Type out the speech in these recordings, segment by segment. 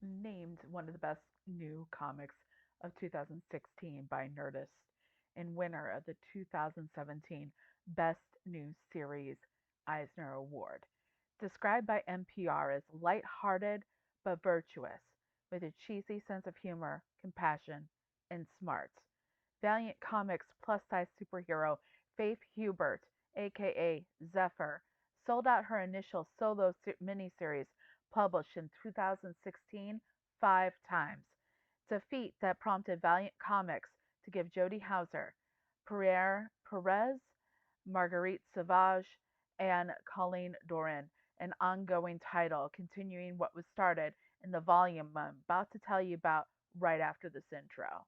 named one of the best new comics of 2016 by Nerdist and winner of the 2017 Best New Series Eisner Award. Described by NPR as light-hearted but virtuous, with a cheesy sense of humor, compassion, and smarts. Valiant Comics plus-size superhero Faith Hubert, aka Zephyr, sold out her initial solo miniseries published in 2016 5 times. It's a feat that prompted Valiant Comics to give Jody Houser, Pierre Perez, Marguerite Sauvage, and Colleen Doran an ongoing title, continuing what was started in the volume I'm about to tell you about right after this intro.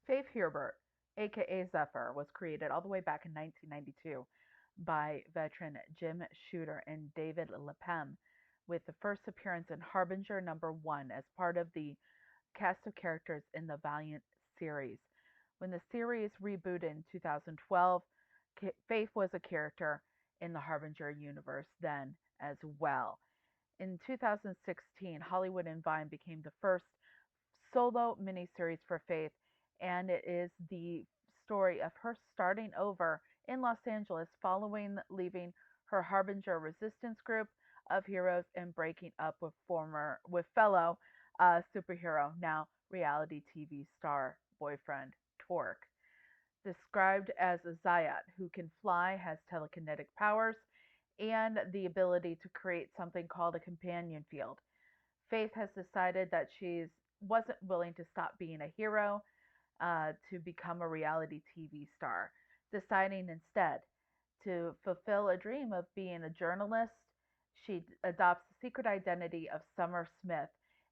Faith Hubert, aka Zephyr, was created all the way back in 1992 by veteran Jim Shooter and David Lepem, with the first appearance in Harbinger #1 as part of the cast of characters in the Valiant series. When the series rebooted in 2012, Faith was a character in the Harbinger universe then as well. In 2016, Hollywood and Vine became the first solo miniseries for Faith, and it is the story of her starting over in Los Angeles following leaving her Harbinger resistance group of heroes and breaking up with fellow superhero, now reality TV star boyfriend Torque. Described as a Zayat who can fly, has telekinetic powers, and the ability to create something called a companion field. Faith has decided that she wasn't willing to stop being a hero to become a reality TV star, deciding instead to fulfill a dream of being a journalist. She adopts the secret identity of Summer Smith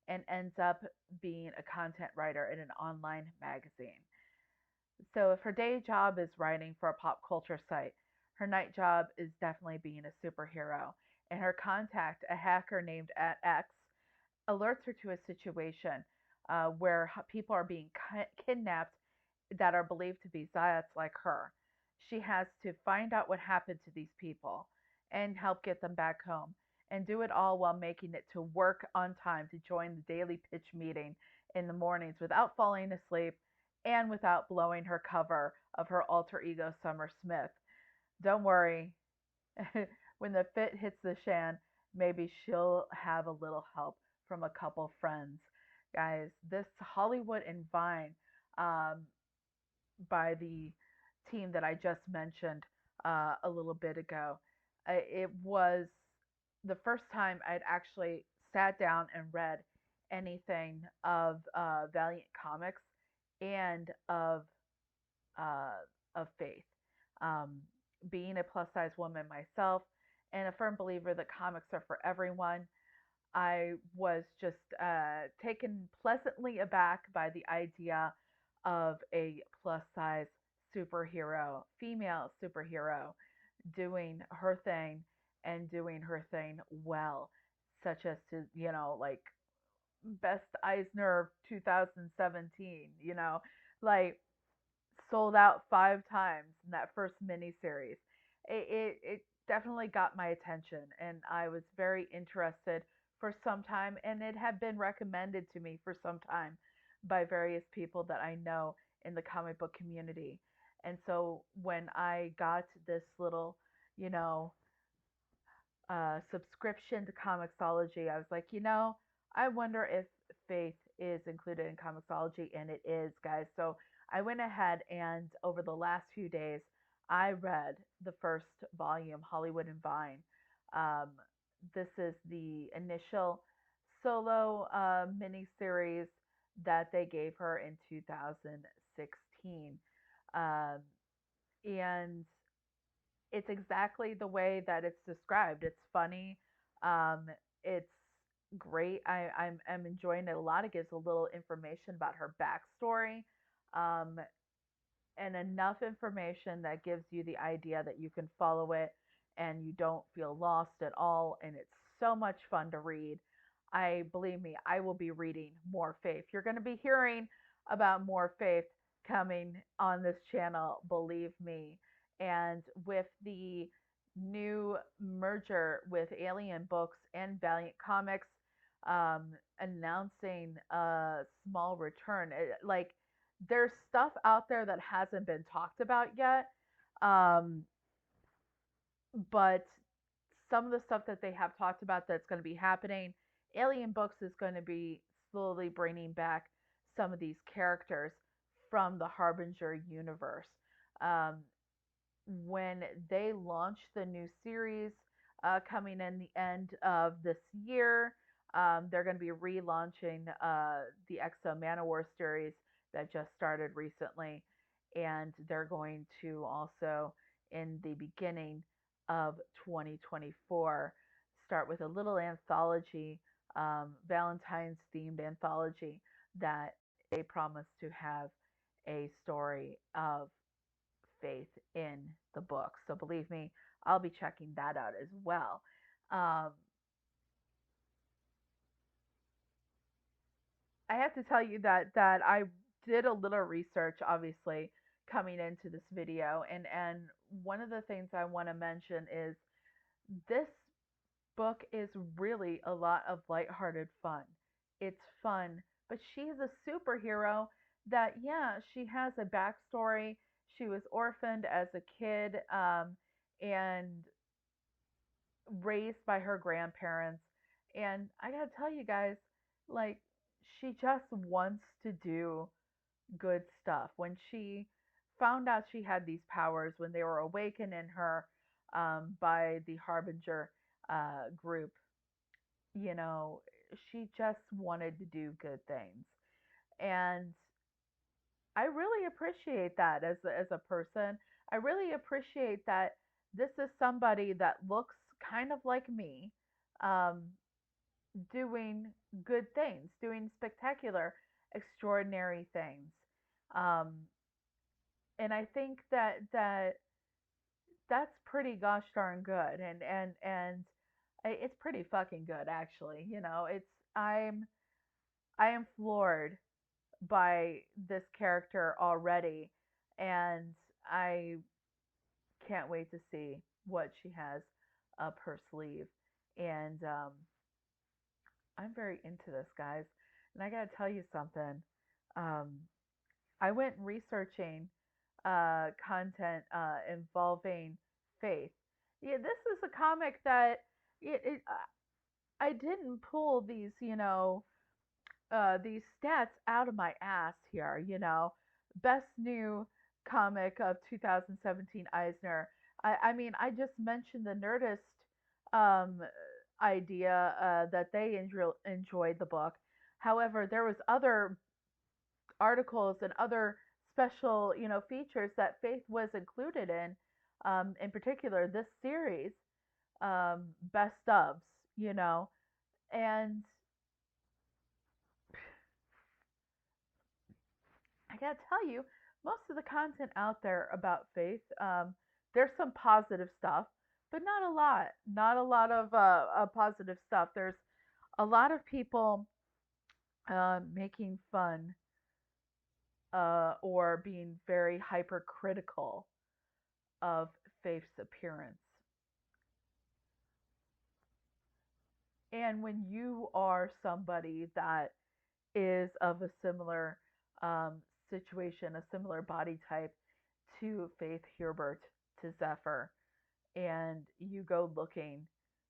and ends up being a content writer in an online magazine. So, if her day job is writing for a pop culture site, her night job is definitely being a superhero. And her contact, a hacker named at X, alerts her to a situation where people are being kidnapped that are believed to be Zayats like her. She has to find out what happened to these people and help get them back home, and do it all while making it to work on time to join the daily pitch meeting in the mornings without falling asleep and without blowing her cover of her alter ego Summer Smith. Don't worry, when the fit hits the shan, maybe she'll have a little help from a couple friends. Guys, this Hollywood and Vine um, by the team that I just mentioned a little bit ago, it was the first time I'd actually sat down and read anything of Valiant Comics and uh, of Faith. Um, Being a plus size woman myself and a firm believer that comics are for everyone, I was just taken pleasantly aback by the idea of a plus size superhero, female superhero, doing her thing and doing her thing well, such as to, like Best Eisner 2017, like sold out 5 times in that first miniseries. It definitely got my attention, and I was very interested for some time, and it had been recommended to me for some time by various people that I know in the comic book community. And so when I got this little, you know, subscription to Comixology, I was like, I wonder if Faith is included in Comixology, and it is, guys. So I went ahead and over the last few days, I read the first volume, Hollywood and Vine. Um, this is the initial solo mini series that they gave her in 2016. Um, and it's exactly the way that it's described. It's funny. It's great. I'm enjoying it a lot. It gives a little information about her backstory. Um, and enough information that gives you the idea that you can follow it and you don't feel lost at all. And it's so much fun to read. I believe me, I will be reading more faith. You're going to be hearing about more faith coming on this channel, believe me. And with the new merger with Alien Books and Valiant Comics, um, announcing a small return, like there's stuff out there that hasn't been talked about yet. Um, but some of the stuff that they have talked about that's going to be happening, Alien Books is going to be slowly bringing back some of these characters from the Harbinger universe. Um, when they launch the new series coming in the end of this year, they're going to be relaunching the Exo Manowar series that just started recently. And they're going to also, in the beginning of 2024, start with a little anthology, Valentine's themed anthology that they promise to have a story of faith in the book. So believe me, I'll be checking that out as well. Um, I have to tell you that I did a little research, obviously, coming into this video, and one of the things I want to mention is this book is really a lot of lighthearted fun. It's fun, but she's a superhero that, yeah, she has a backstory. She was orphaned as a kid, and raised by her grandparents. And I gotta tell you guys, like, she just wants to do good stuff. When she found out she had these powers, when they were awakened in her by the Harbinger group, you know, she just wanted to do good things. And I really appreciate that as a person. I really appreciate that this is somebody that looks kind of like me, um, doing good things, doing spectacular, extraordinary things. Um, and I think that's pretty gosh darn good, and it's pretty fucking good actually. You know, it's I am floored by this character already, and I can't wait to see what she has up her sleeve. And I'm very into this, guys. And I gotta tell you something. Um, I went researching content involving faith. Yeah, this is a comic that I didn't pull these, these stats out of my ass here. Best new comic of 2017 Eisner. I mean, I just mentioned the Nerdist um, idea that they enjoyed the book. However, there was other articles and other special, features that Faith was included in particular this series, best ofs, you know, and I gotta tell you, most of the content out there about Faith, there's some positive stuff, but not a lot. Not a lot of positive stuff. There's a lot of people making fun or being very hypercritical of Faith's appearance. And when you are somebody that is of a similar um, situation, a similar body type to Faith Hubert, to Zephyr, and you go looking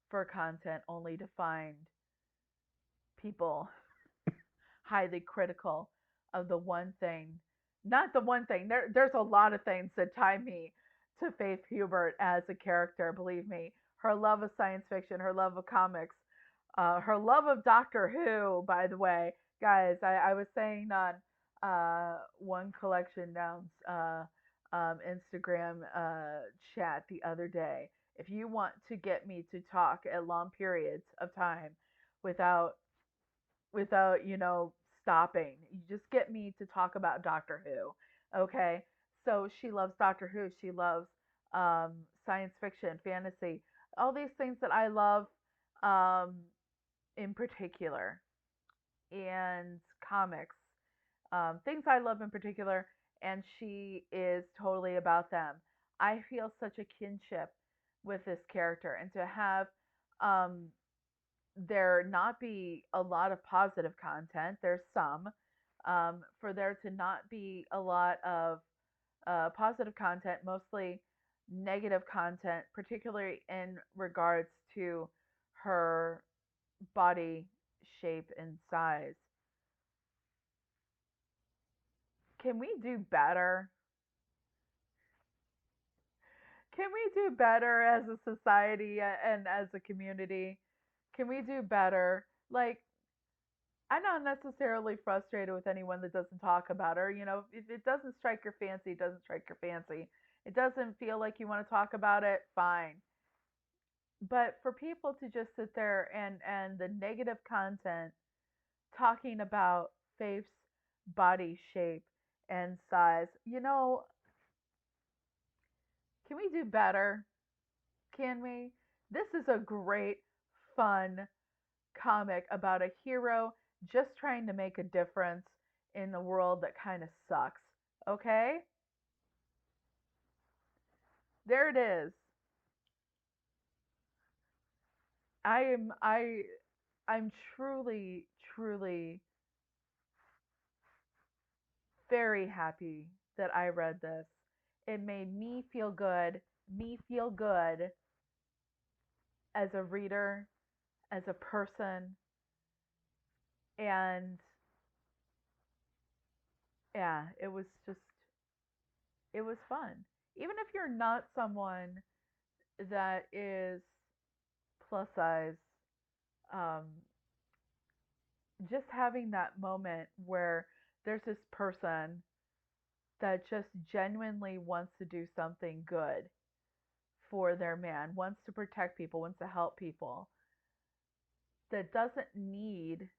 for content only to find people highly critical of the one thing, not the one thing, there's a lot of things that tie me to Faith Hubert as a character, believe me. Her love of science fiction, her love of comics, her love of Doctor Who, by the way. Guys, I was saying on one collection down's Instagram chat the other day, if you want to get me to talk at long periods of time without without stopping, you just get me to talk about Doctor Who. Okay, So she loves Doctor Who. She loves science fiction, fantasy, all these things that I love um, in particular, and comics, things I love in particular. And she is totally about them. I feel such a kinship with this character, and to have um, there not be a lot of positive content. There's some. For there to not be a lot of positive content, mostly negative content, particularly in regards to her body shape and size. Can we do better? Can we do better as a society and as a community? Can we do better? Like, I'm not necessarily frustrated with anyone that doesn't talk about her. You know, if it doesn't strike your fancy, it doesn't strike your fancy. It doesn't feel like you want to talk about it, fine. But for people to just sit there and the negative content talking about Faith's body shape and size, can we do better? Can we? This is a great, fun comic about a hero just trying to make a difference in the world that kind of sucks. Okay? There it is. I'm truly truly very happy that I read this. It made me feel good as a reader, as a person, and yeah, it was fun. Even if you're not someone that is plus size, um, just having that moment where there's this person that just genuinely wants to do something good for their man, wants to protect people, wants to help people, that doesn't need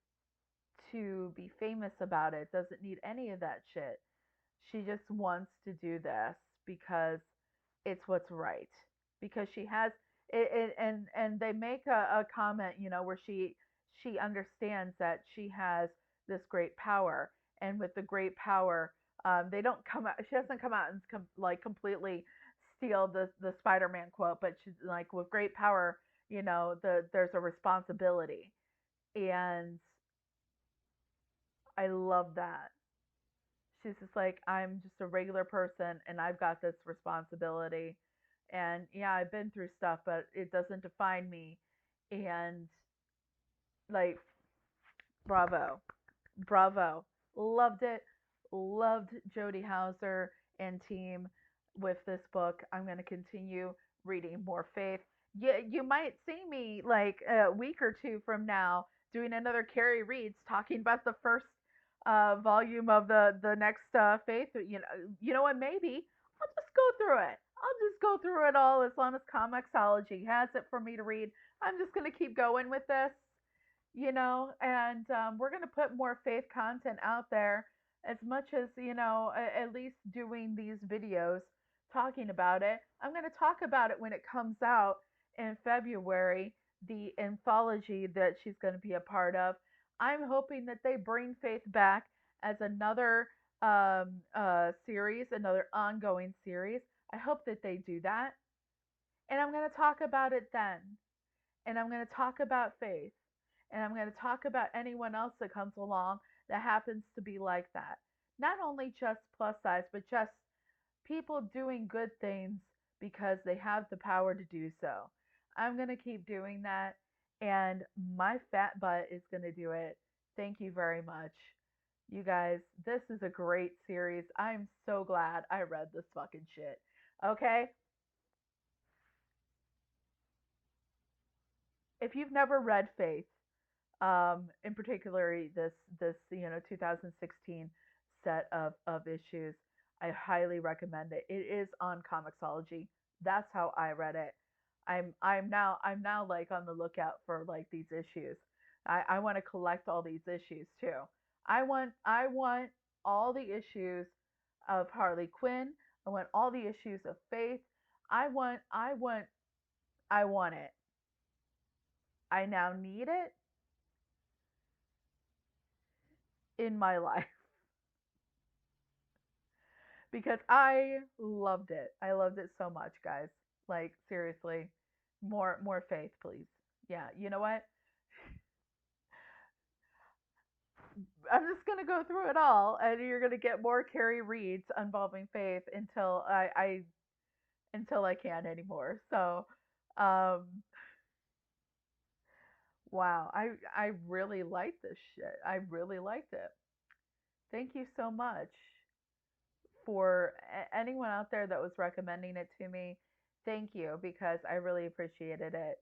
to be famous about it, doesn't need any of that shit. She just wants to do this because it's what's right. Because she has and they make a comment, where she understands that she has this great power, and with the great power, they don't come out. She doesn't come out and like completely steal the Spider-Man quote, but she's like, with great power, there's a responsibility, and I love that. She's just like, I'm just a regular person and I've got this responsibility. And yeah, I've been through stuff, but it doesn't define me. And like, bravo. Bravo. Loved it. Loved Jody Houser and team with this book. I'm going to continue reading more Faith. You might see me like a week or two from now doing another Carrie Reads, talking about the first volume of the next Faith. You know what? Maybe I'll just go through it. I'll just go through it all as long as Comixology has it for me to read. I'm just going to keep going with this, and we're going to put more Faith content out there, as much as, at least doing these videos talking about it. I'm going to talk about it when it comes out in February, the anthology that she's going to be a part of. I'm hoping that they bring Faith back as another series, another ongoing series. I hope that they do that. And I'm going to talk about it then. And I'm going to talk about Faith, and I'm going to talk about anyone else that comes along that happens to be like that. Not only just plus size, but just people doing good things because they have the power to do so. I'm going to keep doing that, and my fat butt is going to do it. Thank you very much. You guys, this is a great series. I'm so glad I read this fucking shit. Okay? If you've never read Faith, in particular this 2016 set of issues, I highly recommend it. It is on Comixology. That's how I read it. I'm now like on the lookout for like these issues. I want to collect all these issues too. I want all the issues of Harley Quinn. I want all the issues of faith. I want it. I now need it in my life because I loved it. I loved it so much, guys. Like seriously, more faith, please. Yeah, you know what? I'm just gonna go through it all, and you're gonna get more Carrie reads involving faith until I can't anymore. So, um, wow, I really liked this shit. I really liked it. Thank you so much for anyone out there that was recommending it to me. Thank you because I really appreciated it.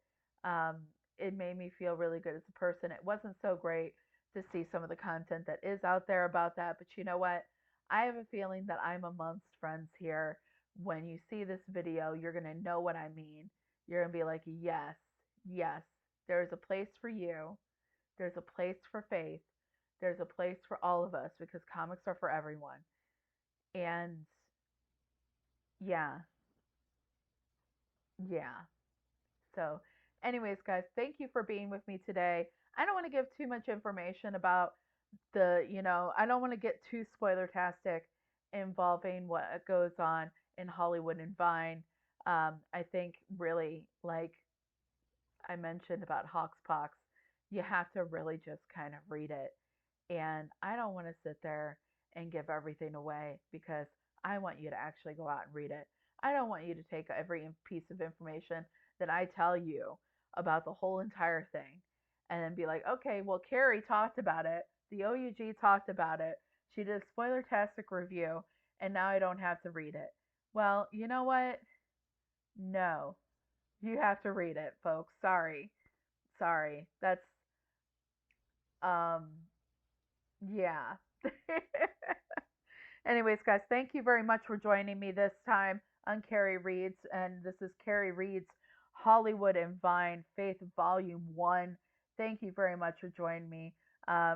Um, it made me feel really good as a person. It wasn't so great to see some of the content that is out there about that, but you know what? I have a feeling that I'm amongst friends here. When you see this video, you're going to know what I mean. You're going to be like, yes, yes, there's a place for you. There's a place for faith. There's a place for all of us because comics are for everyone. And yeah, yeah. So, anyways, guys, thank you for being with me today. I don't want to give too much information about I don't want to get too spoiler tastic involving what goes on in Hollywood and Vine. I think really, like I mentioned about Hoxpox, you have to really just kind of read it. And I don't want to sit there and give everything away because I want you to actually go out and read it. I don't want you to take every piece of information that I tell you about the whole entire thing and then be like, okay, well, Carrie talked about it. The OUG talked about it. She did a spoiler-tastic review, and now I don't have to read it. Well, you know what? No, you have to read it, folks. Sorry. Sorry. That's, um, yeah. Anyways, guys, thank you very much for joining me this time on Carrie Reads. And this is Carrie Reads Hollywood and Vine Faith Volume 1. Thank you very much for joining me.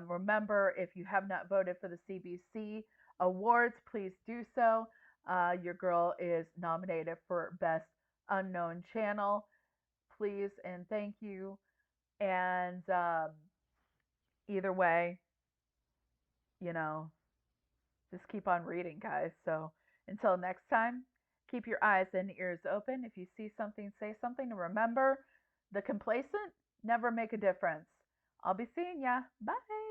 Remember, if you have not voted for the CBC Awards, please do so. Your girl is nominated for Best Unknown Channel. Please and thank you. And either way, you know, just keep on reading, guys. So until next time, keep your eyes and ears open. If you see something, say something. And remember, the complacent never make a difference. I'll be seeing ya. Bye.